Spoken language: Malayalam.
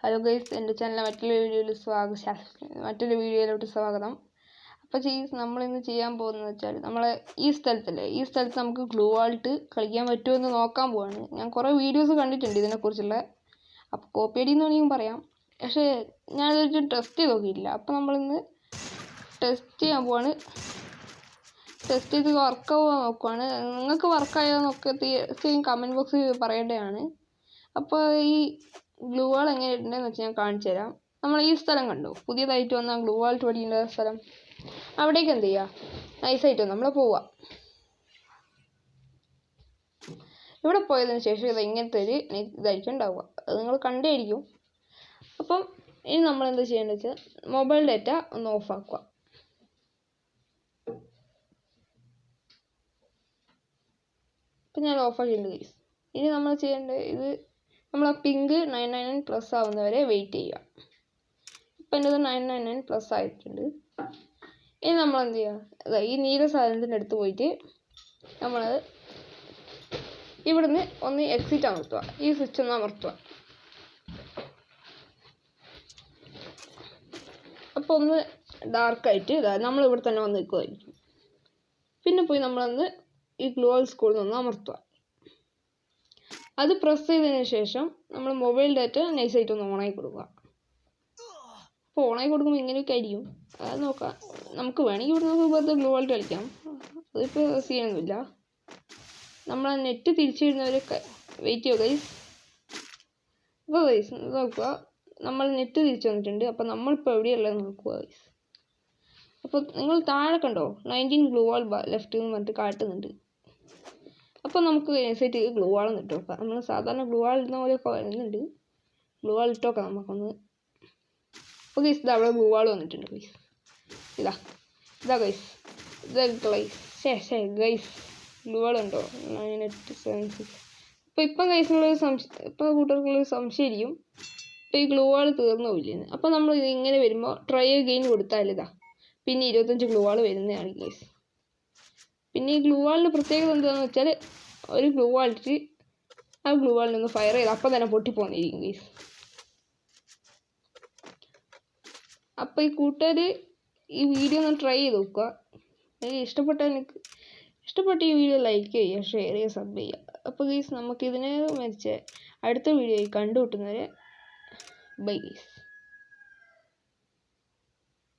ഹലോ ഗൈസ്, എൻ്റെ ചാനലിലെ മറ്റൊരു വീഡിയോയിലോട്ട് സ്വാഗതം. അപ്പോൾ നമ്മളിന്ന് ചെയ്യാൻ പോകുന്നത് വെച്ചാൽ നമ്മളെ ഈ സ്ഥലത്ത് നമുക്ക് ഗ്ലൂ വാൾട്ട് കളിക്കാൻ പറ്റുമെന്ന് നോക്കാൻ പോവാണ്. ഞാൻ കുറേ വീഡിയോസ് കണ്ടിട്ടുണ്ട് ഇതിനെക്കുറിച്ചുള്ള, അപ്പോൾ കോപ്പി അടിയെന്ന് വേണമെങ്കിൽ പറയാം. പക്ഷേ ഞാനതൊരു ടെസ്റ്റ് ചെയ്ത് നോക്കിയിട്ടില്ല. അപ്പോൾ നമ്മളിന്ന് ടെസ്റ്റ് ചെയ്യാൻ പോവാണ്. ടെസ്റ്റ് ചെയ്ത് വർക്കാവുക നോക്കുവാണ്. നിങ്ങൾക്ക് വർക്കായോ എന്നൊക്കെ തീർച്ചയായും കമൻറ്റ് ബോക്സിൽ പറയേണ്ടതാണ്. അപ്പോൾ ഈ ഗ്ലൂ വാൾ എങ്ങനെയുണ്ടെന്ന് വെച്ചാൽ ഞാൻ കാണിച്ചു തരാം. നമ്മൾ ഈ സ്ഥലം കണ്ടു, പുതിയതായിട്ട് വന്ന ഗ്ലൂ വാൾട്ട് പഠിക്കേണ്ട സ്ഥലം. അവിടേക്ക് എന്ത് ചെയ്യുക, നൈസായിട്ട് നമ്മൾ പോവുക. ഇവിടെ പോയതിന് ശേഷം ഇത് ഇങ്ങനത്തെ ഒരു ഇതായിരിക്കും ഉണ്ടാവുക, അത് നിങ്ങൾ കണ്ടേയിരിക്കും. അപ്പം ഇനി നമ്മൾ എന്താ ചെയ്യേണ്ടത് വെച്ചാൽ മൊബൈൽ ഡാറ്റ ഒന്ന് ഓഫാക്കുക. ഇപ്പം ഞാൻ ഓഫാക്കിയിട്ടുണ്ട് ഗൈസ്. ഇനി നമ്മൾ ചെയ്യേണ്ടത് ഇത് നമ്മൾ ആ പിങ്ക് 999+ ആവുന്നവരെ വെയിറ്റ് ചെയ്യുക. ഇപ്പം എൻ്റെ 999+ ആയിട്ടുണ്ട്. ഇനി നമ്മൾ എന്ത് ചെയ്യുക, ഈ നീല സാധനത്തിൻ്റെ അടുത്ത് പോയിട്ട് നമ്മൾ ഇവിടുന്ന് ഒന്ന് എക്സിറ്റ് അമർത്തുക. ഈ സ്വിച്ച് ഒന്ന് അമർത്തുക. അപ്പോൾ ഒന്ന് ഡാർക്കായിട്ട് നമ്മളിവിടെ തന്നെ വന്ന് നിൽക്കുമായിരിക്കും. പിന്നെ പോയി നമ്മളൊന്ന് ഈ ഗ്ലൂ വാൾ സ്കൂളിൽ നിന്ന് അമർത്തുക. അത് പ്രസ് ചെയ്തതിന് ശേഷം നമ്മൾ മൊബൈൽ ഡാറ്റ നൈസായിട്ട് ഒന്ന് ഓണാക്കി കൊടുക്കുക. അപ്പോൾ ഓണാക്കി കൊടുക്കുമ്പോൾ ഇങ്ങനെയൊക്കെ ആയിരിക്കും. അത് നോക്കാം. നമുക്ക് വേണമെങ്കിൽ ഇവിടെ നമുക്ക് വെറുതെ ഗ്ലൂ വാൾട്ട് കളിക്കാം, അതിപ്പോൾ ചെയ്യണമെന്നില്ല. നമ്മൾ നെറ്റ് തിരിച്ചു വരുന്നവരൊക്കെ വെയിറ്റ് ചെയ്യുക ഗൈസ്. അപ്പോൾ ഗൈസ് നോക്കുക, നമ്മൾ നെറ്റ് തിരിച്ചു വന്നിട്ടുണ്ട്. അപ്പോൾ നമ്മളിപ്പോൾ എവിടെയുള്ളത് നോക്കുക ഗൈസ്. അപ്പോൾ നിങ്ങൾ താഴെ കണ്ടോ 19 ഗ്ലൂ വാൾ ലെഫ്റ്റ് എന്ന് പറഞ്ഞിട്ട് കാട്ടുന്നുണ്ട്. അപ്പോൾ നമുക്ക് നൈസായിട്ട് ഗ്ലൂ വാൾ ഇട്ട് നോക്കാം. നമ്മൾ സാധാരണ ഗ്ലൂ വാൾ ഇടുന്ന പോലെയൊക്കെ വരുന്നുണ്ട്. ഗ്ലൂ വാൾ ഇട്ട് നോക്കാം നമുക്കൊന്ന്. അപ്പോൾ ഗൈസ് ഇതാ അവിടെ ഗ്ലൂ വാൾ വന്നിട്ടുണ്ട് ഗൈസ്. ഇതാ ഗൈസ്, ഗൈസ് ഗ്ലൂ വാൾ ഉണ്ടോ 976. അപ്പോൾ ഇപ്പം ഗൈസിനുള്ളൊരു ഇപ്പോൾ കൂട്ടർക്കുള്ളൊരു സംശയമായിരിക്കും, ഇപ്പോൾ ഈ ഗ്ലൂ വാൾ തീർന്നു പോയില്ലെന്ന്. അപ്പോൾ നമ്മൾ ഇങ്ങനെ വരുമ്പോൾ ട്രൈ അഗെയിൻ കൊടുത്താൽ ഇതാ പിന്നെ 25 ഗ്ലൂ വാൾ വരുന്നതാണ് ഗൈസ്. പിന്നെ ഈ ഗ്ലൂ വാളിൻ്റെ പ്രത്യേകത എന്താണെന്ന് വെച്ചാൽ ഒരു ഗ്ലൂ വാളിട്ട് ആ ഗ്ലൂ വാളിൽ നിന്ന് ഫയർ ചെയ്ത് അപ്പം തന്നെ പൊട്ടിപ്പോന്നിരിക്കും ഗൈസ്. അപ്പോൾ ഈ കൂട്ടുകാർ ഈ വീഡിയോ ഒന്ന് ട്രൈ ചെയ്ത് നോക്കുക. എനിക്ക് ഇഷ്ടപ്പെട്ട ഈ വീഡിയോ ലൈക്ക് ചെയ്യുക, ഷെയർ ചെയ്യുക, സബ് ചെയ്യുക. അപ്പോൾ ഗൈസ് നമുക്കിതിനെ മരിച്ച അടുത്ത വീഡിയോയിൽ കണ്ടുമുട്ടുന്നവരെ ബൈ ഗൈസ്.